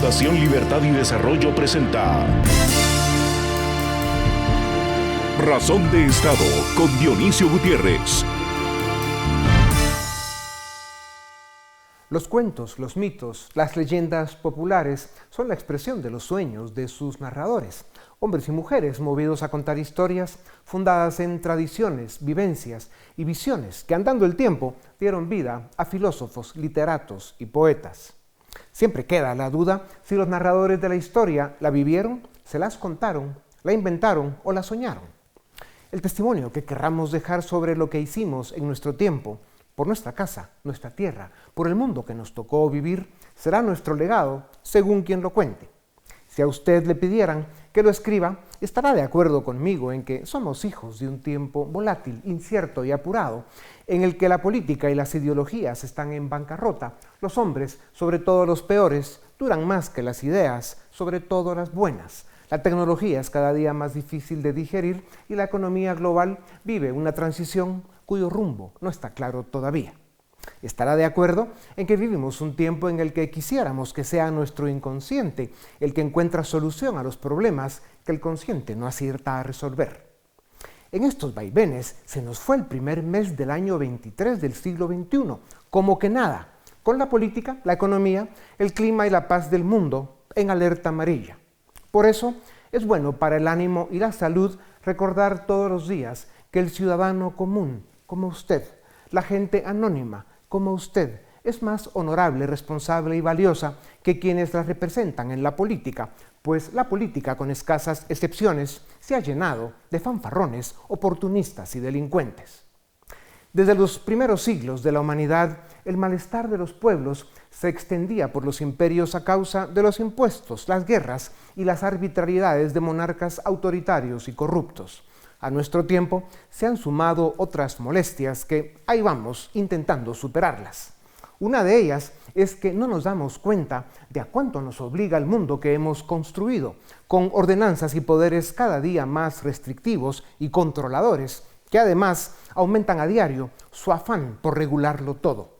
Fundación Libertad y Desarrollo presenta Razón de Estado con Dionisio Gutiérrez. Los cuentos, los mitos, las leyendas populares son la expresión de los sueños de sus narradores, hombres y mujeres movidos a contar historias fundadas en tradiciones, vivencias y visiones que andando el tiempo dieron vida a filósofos, literatos y poetas. Siempre queda la duda si los narradores de la historia la vivieron, se las contaron, la inventaron o la soñaron. El testimonio que querramos dejar sobre lo que hicimos en nuestro tiempo, por nuestra casa, nuestra tierra, por el mundo que nos tocó vivir, será nuestro legado según quien lo cuente. Si a usted le pidieran que lo escriba, estará de acuerdo conmigo en que somos hijos de un tiempo volátil, incierto y apurado, en el que la política y las ideologías están en bancarrota. Los hombres, sobre todo los peores, duran más que las ideas, sobre todo las buenas. La tecnología es cada día más difícil de digerir y la economía global vive una transición cuyo rumbo no está claro todavía. Estará de acuerdo en que vivimos un tiempo en el que quisiéramos que sea nuestro inconsciente el que encuentra solución a los problemas que el consciente no acierta a resolver. En estos vaivenes se nos fue el primer mes del año 23 del siglo XXI, como que nada, con la política, la economía, el clima y la paz del mundo en alerta amarilla. Por eso es bueno para el ánimo y la salud recordar todos los días que el ciudadano común, como usted, la gente anónima, como usted, es más honorable, responsable y valiosa que quienes la representan en la política, pues la política, con escasas excepciones, se ha llenado de fanfarrones, oportunistas y delincuentes. Desde los primeros siglos de la humanidad, el malestar de los pueblos se extendía por los imperios a causa de los impuestos, las guerras y las arbitrariedades de monarcas autoritarios y corruptos. A nuestro tiempo se han sumado otras molestias que ahí vamos intentando superarlas. Una de ellas es que no nos damos cuenta de a cuánto nos obliga el mundo que hemos construido, con ordenanzas y poderes cada día más restrictivos y controladores, que además aumentan a diario su afán por regularlo todo.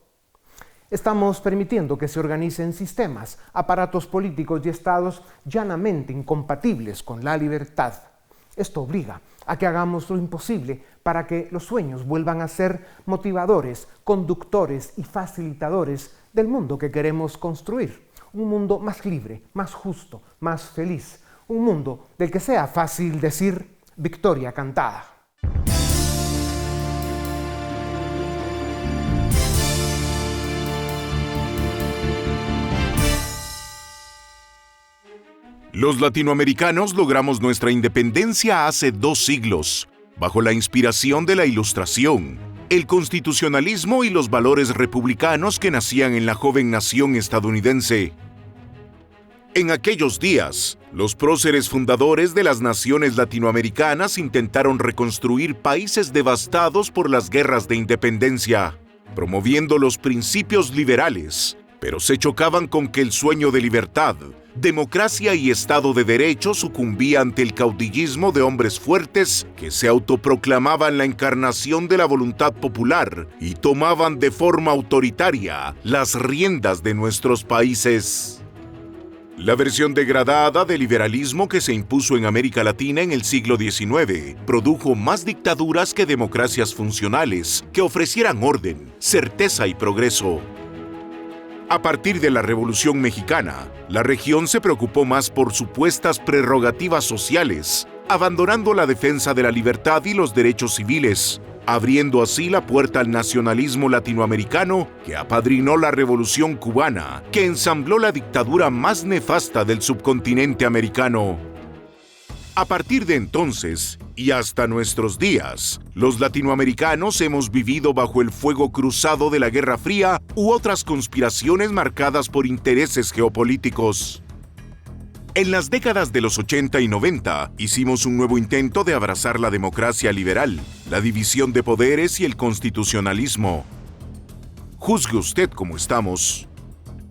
Estamos permitiendo que se organicen sistemas, aparatos políticos y estados llanamente incompatibles con la libertad. Esto obliga a que hagamos lo imposible para que los sueños vuelvan a ser motivadores, conductores y facilitadores del mundo que queremos construir. Un mundo más libre, más justo, más feliz. Un mundo del que sea fácil decir victoria cantada. Los latinoamericanos logramos nuestra independencia hace 2 siglos, bajo la inspiración de la Ilustración, el constitucionalismo y los valores republicanos que nacían en la joven nación estadounidense. En aquellos días, los próceres fundadores de las naciones latinoamericanas intentaron reconstruir países devastados por las guerras de independencia, promoviendo los principios liberales, pero se chocaban con que el sueño de libertad, democracia y Estado de Derecho sucumbía ante el caudillismo de hombres fuertes que se autoproclamaban la encarnación de la voluntad popular y tomaban de forma autoritaria las riendas de nuestros países. La versión degradada del liberalismo que se impuso en América Latina en el siglo XIX produjo más dictaduras que democracias funcionales que ofrecieran orden, certeza y progreso. A partir de la Revolución Mexicana, la región se preocupó más por supuestas prerrogativas sociales, abandonando la defensa de la libertad y los derechos civiles, abriendo así la puerta al nacionalismo latinoamericano que apadrinó la Revolución Cubana, que ensambló la dictadura más nefasta del subcontinente americano. A partir de entonces, y hasta nuestros días, los latinoamericanos hemos vivido bajo el fuego cruzado de la Guerra Fría u otras conspiraciones marcadas por intereses geopolíticos. En las décadas de los 80 y 90, hicimos un nuevo intento de abrazar la democracia liberal, la división de poderes y el constitucionalismo. Juzgue usted cómo estamos.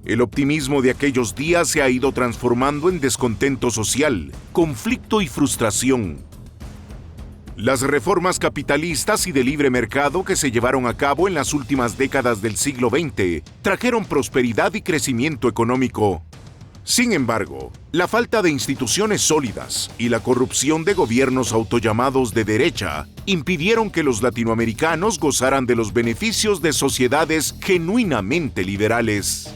El optimismo de aquellos días se ha ido transformando en descontento social, conflicto y frustración. Las reformas capitalistas y de libre mercado que se llevaron a cabo en las últimas décadas del siglo XX trajeron prosperidad y crecimiento económico. Sin embargo, la falta de instituciones sólidas y la corrupción de gobiernos autollamados de derecha impidieron que los latinoamericanos gozaran de los beneficios de sociedades genuinamente liberales.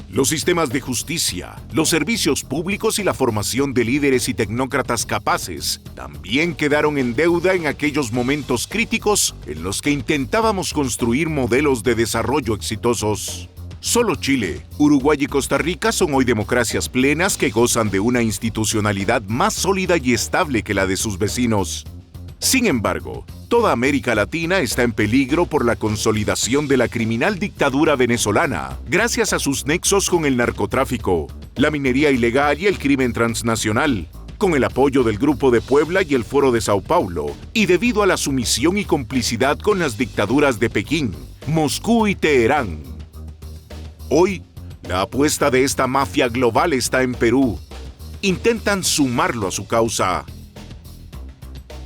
Los sistemas de justicia, los servicios públicos y la formación de líderes y tecnócratas capaces también quedaron en deuda en aquellos momentos críticos en los que intentábamos construir modelos de desarrollo exitosos. Solo Chile, Uruguay y Costa Rica son hoy democracias plenas que gozan de una institucionalidad más sólida y estable que la de sus vecinos. Sin embargo, toda América Latina está en peligro por la consolidación de la criminal dictadura venezolana, gracias a sus nexos con el narcotráfico, la minería ilegal y el crimen transnacional, con el apoyo del Grupo de Puebla y el Foro de Sao Paulo, y debido a la sumisión y complicidad con las dictaduras de Pekín, Moscú y Teherán. Hoy, la apuesta de esta mafia global está en Perú. Intentan sumarlo a su causa.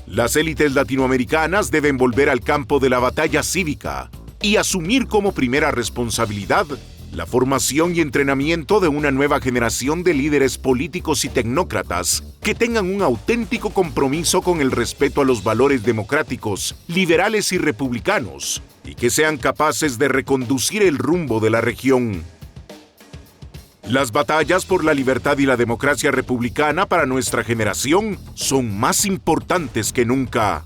Las élites latinoamericanas deben volver al campo de la batalla cívica y asumir como primera responsabilidad la formación y entrenamiento de una nueva generación de líderes políticos y tecnócratas que tengan un auténtico compromiso con el respeto a los valores democráticos, liberales y republicanos, y que sean capaces de reconducir el rumbo de la región. Las batallas por la libertad y la democracia republicana para nuestra generación son más importantes que nunca.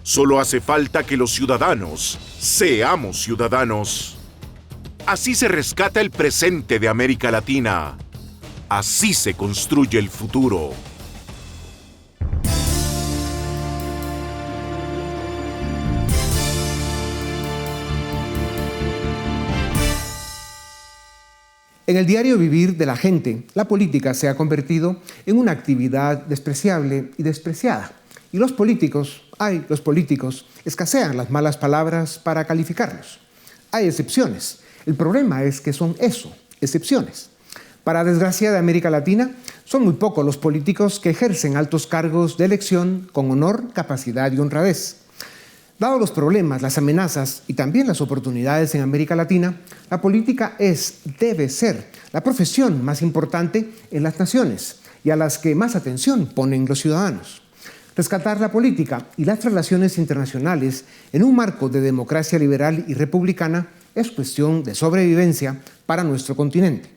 Solo hace falta que los ciudadanos seamos ciudadanos. Así se rescata el presente de América Latina. Así se construye el futuro. En el diario vivir de la gente, la política se ha convertido en una actividad despreciable y despreciada. Y los políticos, escasean las malas palabras para calificarlos. Hay excepciones. El problema es que son eso, excepciones. Para desgracia de América Latina, son muy pocos los políticos que ejercen altos cargos de elección con honor, capacidad y honradez. Dado los problemas, las amenazas y también las oportunidades en América Latina, la política debe ser la profesión más importante en las naciones y a las que más atención ponen los ciudadanos. Rescatar la política y las relaciones internacionales en un marco de democracia liberal y republicana es cuestión de sobrevivencia para nuestro continente.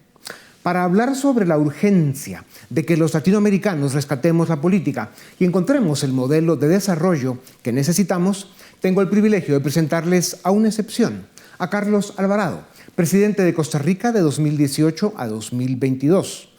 Para hablar sobre la urgencia de que los latinoamericanos rescatemos la política y encontremos el modelo de desarrollo que necesitamos, tengo el privilegio de presentarles a una excepción, a Carlos Alvarado, presidente de Costa Rica de 2018 a 2022.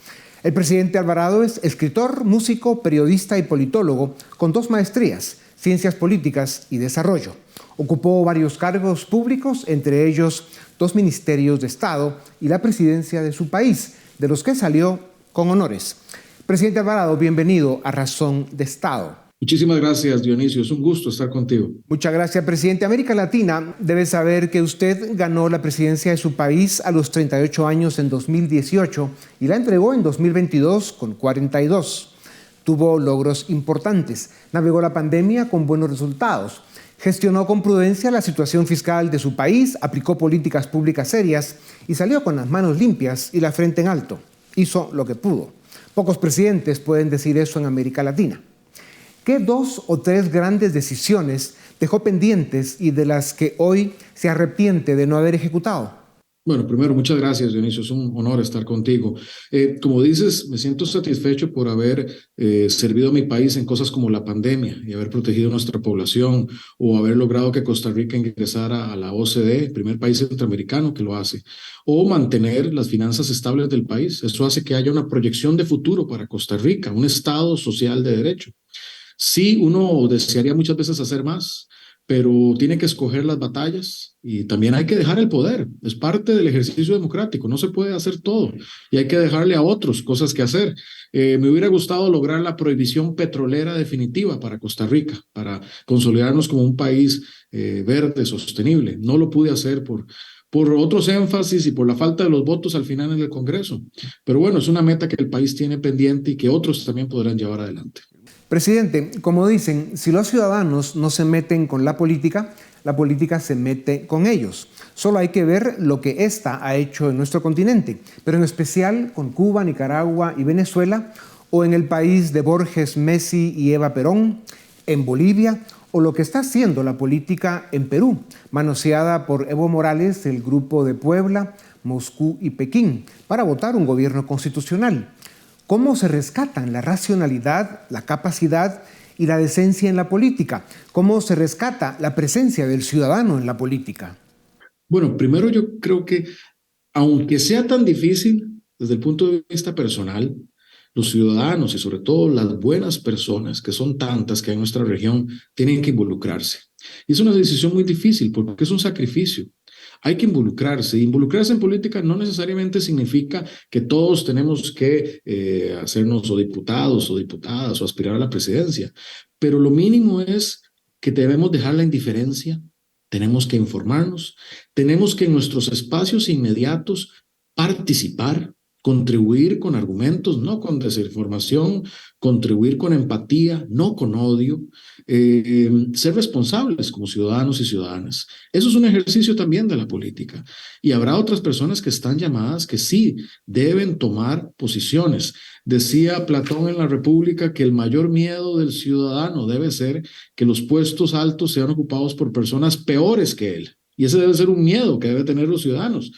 El presidente Alvarado es escritor, músico, periodista y politólogo con 2 maestrías, Ciencias Políticas y Desarrollo. Ocupó varios cargos públicos, entre ellos 2 ministerios de Estado y la presidencia de su país, de los que salió con honores. Presidente Alvarado, bienvenido a Razón de Estado. Muchísimas gracias, Dionisio. Es un gusto estar contigo. Muchas gracias, presidente. América Latina debe saber que usted ganó la presidencia de su país a los 38 años en 2018 y la entregó en 2022 con 42. Tuvo logros importantes. Navegó la pandemia con buenos resultados. Gestionó con prudencia la situación fiscal de su país, aplicó políticas públicas serias y salió con las manos limpias y la frente en alto. Hizo lo que pudo. Pocos presidentes pueden decir eso en América Latina. ¿Qué 2 o 3 grandes decisiones dejó pendientes y de las que hoy se arrepiente de no haber ejecutado? Bueno, primero, muchas gracias, Dionisio. Es un honor estar contigo. Como dices, me siento satisfecho por haber servido a mi país en cosas como la pandemia y haber protegido a nuestra población o haber logrado que Costa Rica ingresara a la OCDE, el primer país centroamericano que lo hace, o mantener las finanzas estables del país. Eso hace que haya una proyección de futuro para Costa Rica, un Estado social de derecho. Sí, uno desearía muchas veces hacer más, pero tiene que escoger las batallas y también hay que dejar el poder. Es parte del ejercicio democrático, no se puede hacer todo y hay que dejarle a otros cosas que hacer. Me hubiera gustado lograr la prohibición petrolera definitiva para Costa Rica, para consolidarnos como un país verde, sostenible. No lo pude hacer por otros énfasis y por la falta de los votos al final en el Congreso. Pero bueno, es una meta que el país tiene pendiente y que otros también podrán llevar adelante. Presidente, como dicen, si los ciudadanos no se meten con la política se mete con ellos. Solo hay que ver lo que ésta ha hecho en nuestro continente, pero en especial con Cuba, Nicaragua y Venezuela, o en el país de Borges, Messi y Eva Perón, en Bolivia, o lo que está haciendo la política en Perú, manoseada por Evo Morales, el Grupo de Puebla, Moscú y Pekín, para votar un gobierno constitucional. ¿Cómo se rescatan la racionalidad, la capacidad y la decencia en la política? ¿Cómo se rescata la presencia del ciudadano en la política? Bueno, primero yo creo que, aunque sea tan difícil desde el punto de vista personal, los ciudadanos y sobre todo las buenas personas, que son tantas que hay en nuestra región, tienen que involucrarse. Y es una decisión muy difícil porque es un sacrificio. Hay que involucrarse. Involucrarse en política no necesariamente significa que todos tenemos que hacernos o diputados o diputadas o aspirar a la presidencia, pero lo mínimo es que debemos dejar la indiferencia, tenemos que informarnos, tenemos que en nuestros espacios inmediatos participar, contribuir con argumentos, no con desinformación, contribuir con empatía, no con odio, ser responsables como ciudadanos y ciudadanas. Eso es un ejercicio también de la política. Y habrá otras personas que están llamadas que sí deben tomar posiciones. Decía Platón en la República que el mayor miedo del ciudadano debe ser que los puestos altos sean ocupados por personas peores que él. Y ese debe ser un miedo que deben tener los ciudadanos.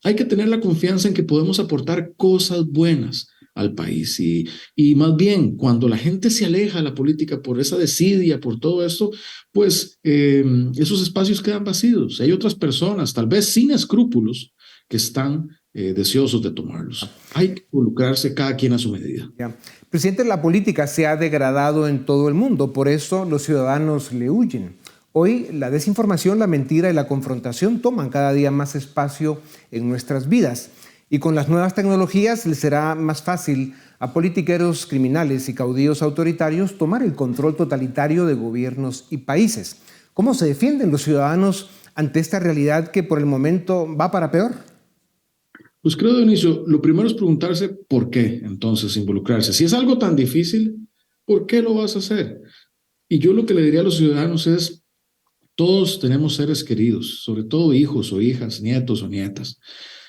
Hay que tener la confianza en que podemos aportar cosas buenas al país y más bien cuando la gente se aleja de la política por esa desidia, por todo esto, pues esos espacios quedan vacíos. Hay otras personas, tal vez sin escrúpulos, que están deseosos de tomarlos. Hay que involucrarse cada quien a su medida. Ya. Presidente, la política se ha degradado en todo el mundo, por eso los ciudadanos le huyen. Hoy la desinformación, la mentira y la confrontación toman cada día más espacio en nuestras vidas. Y con las nuevas tecnologías les será más fácil a politiqueros criminales y caudillos autoritarios tomar el control totalitario de gobiernos y países. ¿Cómo se defienden los ciudadanos ante esta realidad que por el momento va para peor? Pues creo, Dionisio, lo primero es preguntarse por qué entonces involucrarse. Si es algo tan difícil, ¿por qué lo vas a hacer? Y yo lo que le diría a los ciudadanos es, todos tenemos seres queridos, sobre todo hijos o hijas, nietos o nietas,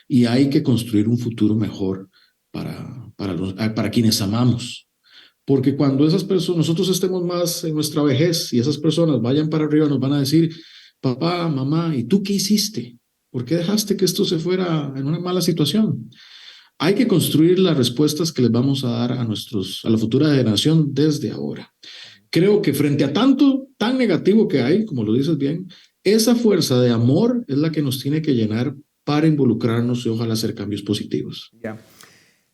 y hay que construir un futuro mejor para quienes amamos. Porque cuando esas personas, nosotros estemos más en nuestra vejez y esas personas vayan para arriba, nos van a decir, papá, mamá, ¿y tú qué hiciste? ¿Por qué dejaste que esto se fuera en una mala situación? Hay que construir las respuestas que les vamos a dar a la futura generación desde ahora. Creo que frente a tanto tan negativo que hay, como lo dices bien, esa fuerza de amor es la que nos tiene que llenar para involucrarnos y ojalá hacer cambios positivos. Ya.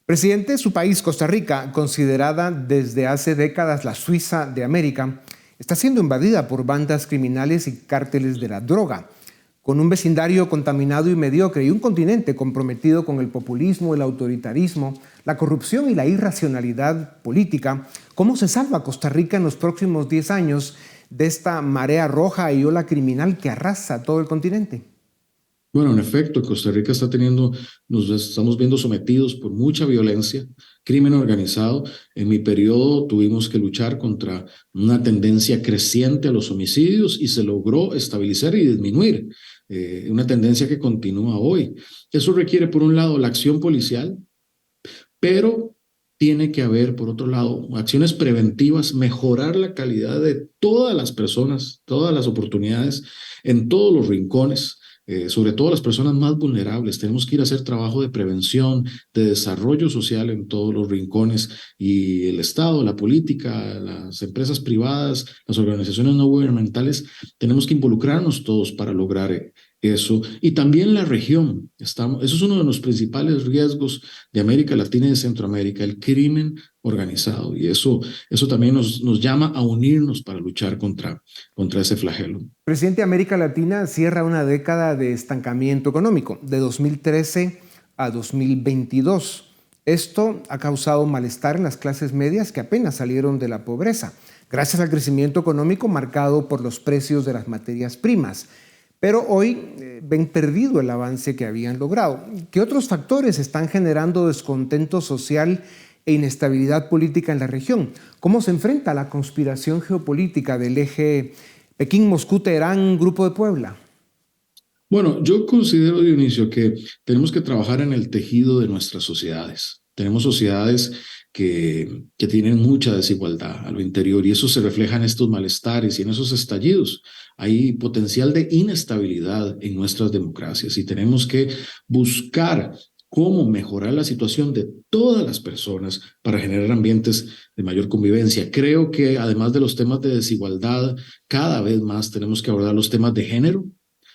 Presidente, su país, Costa Rica, considerada desde hace décadas la Suiza de América, está siendo invadida por bandas criminales y cárteles de la droga. Con un vecindario contaminado y mediocre y un continente comprometido con el populismo, el autoritarismo, la corrupción y la irracionalidad política, ¿cómo se salva Costa Rica en los próximos 10 años de esta marea roja y ola criminal que arrasa todo el continente? Bueno, en efecto, Costa Rica nos estamos viendo sometidos por mucha violencia, crimen organizado. En mi periodo tuvimos que luchar contra una tendencia creciente a los homicidios y se logró estabilizar y disminuir, una tendencia que continúa hoy. Eso requiere, por un lado, la acción policial, pero tiene que haber, por otro lado, acciones preventivas, mejorar la calidad de todas las personas, todas las oportunidades, en todos los rincones. Sobre todo las personas más vulnerables. Tenemos que ir a hacer trabajo de prevención, de desarrollo social en todos los rincones y el Estado, la política, las empresas privadas, las organizaciones no gubernamentales, tenemos que involucrarnos todos para lograr eso. Y también la región. Eso es uno de los principales riesgos de América Latina y de Centroamérica, el crimen organizado. Y eso también nos llama a unirnos para luchar contra ese flagelo. Presidente, América Latina cierra una década de estancamiento económico, de 2013 a 2022. Esto ha causado malestar en las clases medias que apenas salieron de la pobreza, gracias al crecimiento económico marcado por los precios de las materias primas. Pero hoy ven perdido el avance que habían logrado. ¿Qué otros factores están generando descontento social e inestabilidad política en la región? ¿Cómo se enfrenta la conspiración geopolítica del eje Pekín, Moscú, Teherán, Grupo de Puebla? Bueno, yo considero, Dionisio, que tenemos que trabajar en el tejido de nuestras sociedades. Tenemos sociedades que tienen mucha desigualdad a lo interior y eso se refleja en estos malestares y en esos estallidos. Hay potencial de inestabilidad en nuestras democracias y tenemos que buscar cómo mejorar la situación de todas las personas para generar ambientes de mayor convivencia. Creo que además de los temas de desigualdad, cada vez más tenemos que abordar los temas de género.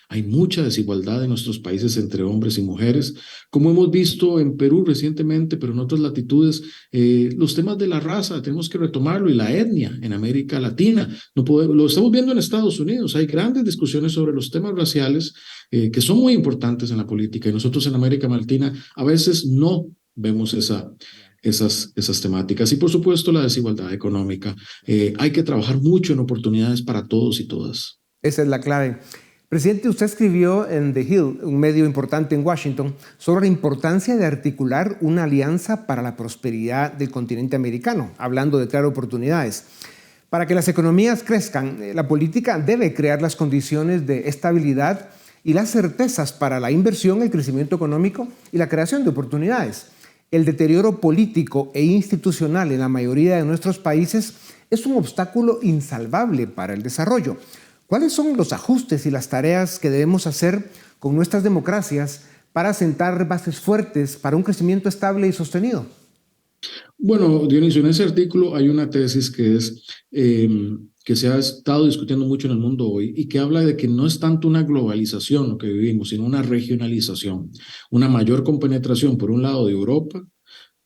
Hay mucha desigualdad en nuestros países entre hombres y mujeres, como hemos visto en Perú recientemente, pero en otras latitudes, los temas de la raza tenemos que retomarlo y la etnia en América Latina. No podemos, lo estamos viendo en Estados Unidos, hay grandes discusiones sobre los temas raciales que son muy importantes en la política y nosotros en América Latina a veces no vemos esas temáticas. Y por supuesto la desigualdad económica. Hay que trabajar mucho en oportunidades para todos y todas. Esa es la clave. Presidente, usted escribió en The Hill, un medio importante en Washington, sobre la importancia de articular una alianza para la prosperidad del continente americano, hablando de crear oportunidades. Para que las economías crezcan, la política debe crear las condiciones de estabilidad y las certezas para la inversión, el crecimiento económico y la creación de oportunidades. El deterioro político e institucional en la mayoría de nuestros países es un obstáculo insalvable para el desarrollo. ¿Cuáles son los ajustes y las tareas que debemos hacer con nuestras democracias para sentar bases fuertes para un crecimiento estable y sostenido? Bueno, Dionisio, en ese artículo hay una tesis que se ha estado discutiendo mucho en el mundo hoy y que habla de que no es tanto una globalización lo que vivimos, sino una regionalización, una mayor compenetración, por un lado, de Europa,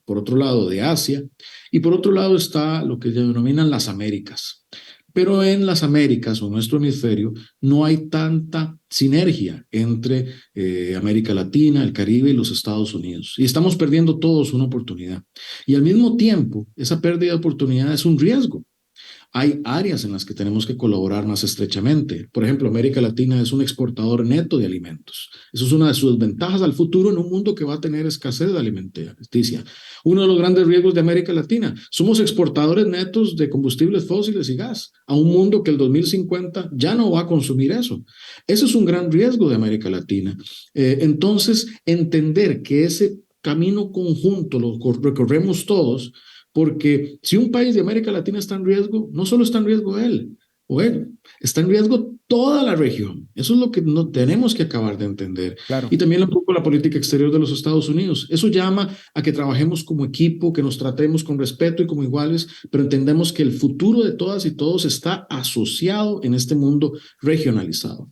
por otro lado, de Asia, y por otro lado está lo que se denominan las Américas. Pero en las Américas o nuestro hemisferio no hay tanta sinergia entre América Latina, el Caribe y los Estados Unidos. Y estamos perdiendo todos una oportunidad. Y al mismo tiempo, esa pérdida de oportunidad es un riesgo. Hay áreas en las que tenemos que colaborar más estrechamente. Por ejemplo, América Latina es un exportador neto de alimentos. Eso es una de sus ventajas al futuro en un mundo que va a tener escasez de alimenticia. Uno de los grandes riesgos de América Latina, somos exportadores netos de combustibles fósiles y gas a un mundo que el 2050 ya no va a consumir eso. Ese es un gran riesgo de América Latina. Entonces, entender que ese camino conjunto lo recorremos todos, porque si un país de América Latina está en riesgo, no solo está en riesgo él o él, está en riesgo toda la región. Eso es lo que no tenemos que acabar de entender. Claro. Y también un poco la política exterior de los Estados Unidos. Eso llama a que trabajemos como equipo, que nos tratemos con respeto y como iguales, pero entendemos que el futuro de todas y todos está asociado en este mundo regionalizado.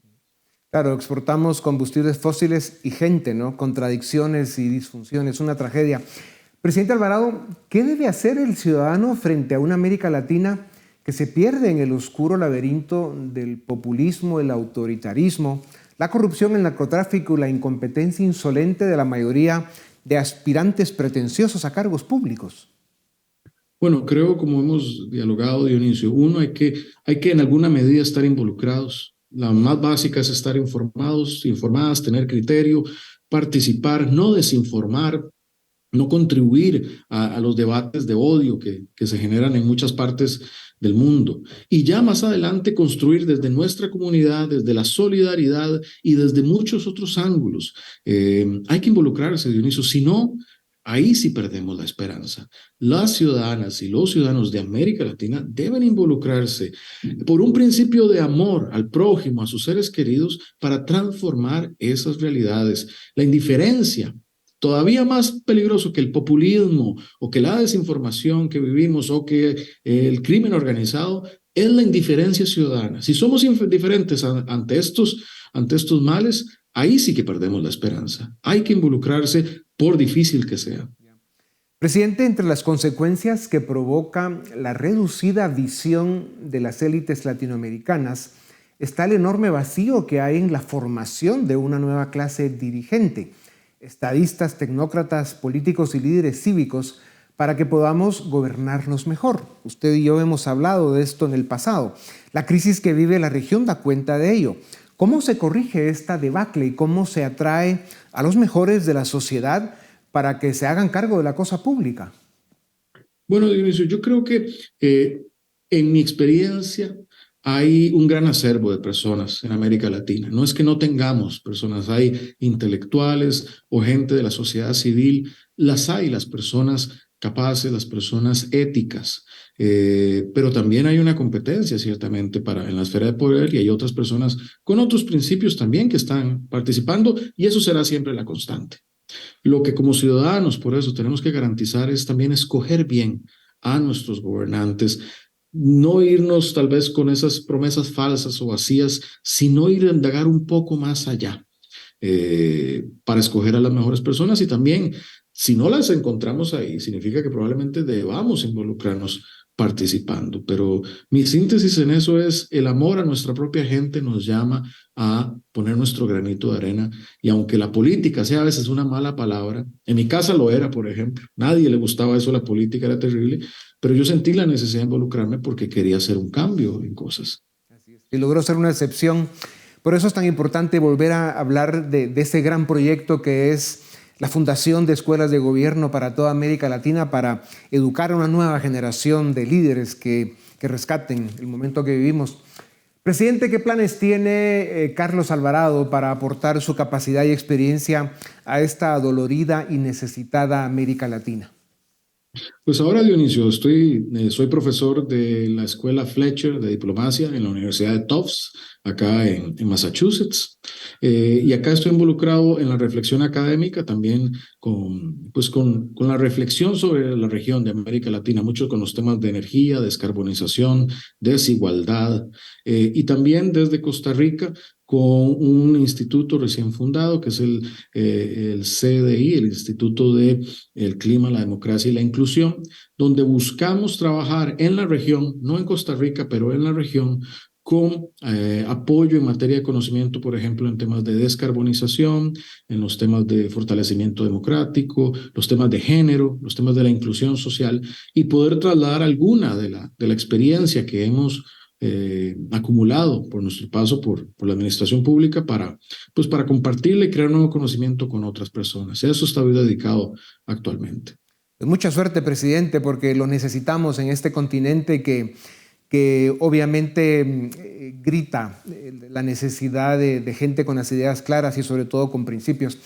Claro, exportamos combustibles fósiles y gente, ¿no? Contradicciones y disfunciones, una tragedia. Presidente Alvarado, ¿qué debe hacer el ciudadano frente a una América Latina que se pierde en el oscuro laberinto del populismo, el autoritarismo, la corrupción, el narcotráfico y la incompetencia insolente de la mayoría de aspirantes pretenciosos a cargos públicos? Bueno, creo, como hemos dialogado, Dionisio, uno, hay que en alguna medida estar involucrados. La más básica es estar informadas, tener criterio, participar, no desinformar, no contribuir a los debates de odio que se generan en muchas partes del mundo. Y ya más adelante construir desde nuestra comunidad, desde la solidaridad y desde muchos otros ángulos. Hay que involucrarse, Dionisio, si no, ahí sí perdemos la esperanza. Las ciudadanas y los ciudadanos de América Latina deben involucrarse por un principio de amor al prójimo, a sus seres queridos, para transformar esas realidades. La indiferencia, todavía más peligroso que el populismo o que la desinformación que vivimos o que el crimen organizado, es la indiferencia ciudadana. Si somos indiferentes ante estos males, ahí sí que perdemos la esperanza. Hay que involucrarse por difícil que sea. Presidente, entre las consecuencias que provoca la reducida visión de las élites latinoamericanas está el enorme vacío que hay en la formación de una nueva clase dirigente, estadistas, tecnócratas, políticos y líderes cívicos, para que podamos gobernarnos mejor. Usted y yo hemos hablado de esto en el pasado. La crisis que vive la región da cuenta de ello. ¿Cómo se corrige esta debacle y cómo se atrae a los mejores de la sociedad para que se hagan cargo de la cosa pública? Bueno, Dionisio, yo creo que en mi experiencia hay un gran acervo de personas en América Latina. No es que no tengamos personas, hay intelectuales o gente de la sociedad civil, las hay, las personas capaces, las personas éticas, pero también hay una competencia ciertamente en la esfera de poder y hay otras personas con otros principios también que están participando y eso será siempre la constante. Lo que como ciudadanos, por eso tenemos que garantizar es también escoger bien a nuestros gobernantes, no irnos tal vez con esas promesas falsas o vacías, sino ir a indagar un poco más allá para escoger a las mejores personas y también, si no las encontramos ahí, significa que probablemente debamos involucrarnos participando. Pero mi síntesis en eso es el amor a nuestra propia gente nos llama a poner nuestro granito de arena y aunque la política sea a veces una mala palabra, en mi casa lo era, por ejemplo, nadie le gustaba eso, la política era terrible, pero yo sentí la necesidad de involucrarme porque quería hacer un cambio en cosas. Así es. Y logró ser una excepción. Por eso es tan importante volver a hablar de ese gran proyecto que es la Fundación de Escuelas de Gobierno para toda América Latina, para educar a una nueva generación de líderes que rescaten el momento que vivimos. Presidente, ¿qué planes tiene Carlos Alvarado para aportar su capacidad y experiencia a esta dolorida y necesitada América Latina? Pues ahora, Dionisio, soy profesor de la Escuela Fletcher de Diplomacia en la Universidad de Tufts, acá en Massachusetts. Y acá estoy involucrado en la reflexión académica, también con la reflexión sobre la región de América Latina, mucho con los temas de energía, descarbonización, desigualdad, y también desde Costa Rica con un instituto recién fundado, que es el CDI, el Instituto de el Clima, la Democracia y la Inclusión, donde buscamos trabajar en la región, no en Costa Rica, pero en la región, con apoyo en materia de conocimiento, por ejemplo, en temas de descarbonización, en los temas de fortalecimiento democrático, los temas de género, los temas de la inclusión social, y poder trasladar alguna de la experiencia que hemos acumulado por nuestro paso por la administración pública para compartirle y crear nuevo conocimiento con otras personas. A eso estoy dedicado actualmente. Mucha suerte, presidente, porque lo necesitamos en este continente que obviamente grita la necesidad de gente con las ideas claras y sobre todo con principios.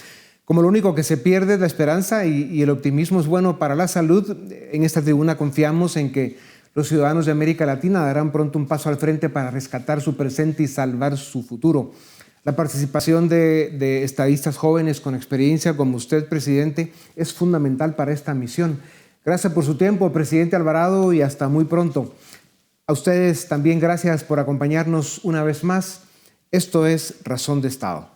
Como lo único que se pierde es la esperanza y el optimismo es bueno para la salud, en esta tribuna confiamos en que los ciudadanos de América Latina darán pronto un paso al frente para rescatar su presente y salvar su futuro. La participación de estadistas jóvenes con experiencia como usted, presidente, es fundamental para esta misión. Gracias por su tiempo, presidente Alvarado, y hasta muy pronto. A ustedes también gracias por acompañarnos una vez más. Esto es Razón de Estado.